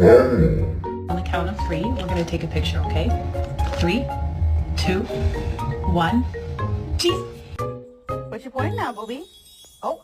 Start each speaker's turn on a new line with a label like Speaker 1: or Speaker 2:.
Speaker 1: go.
Speaker 2: On the count of 3, we're gonna take a picture, okay? 3, 2, 1. Cheese.
Speaker 3: What's your point now, Bobby? Oh.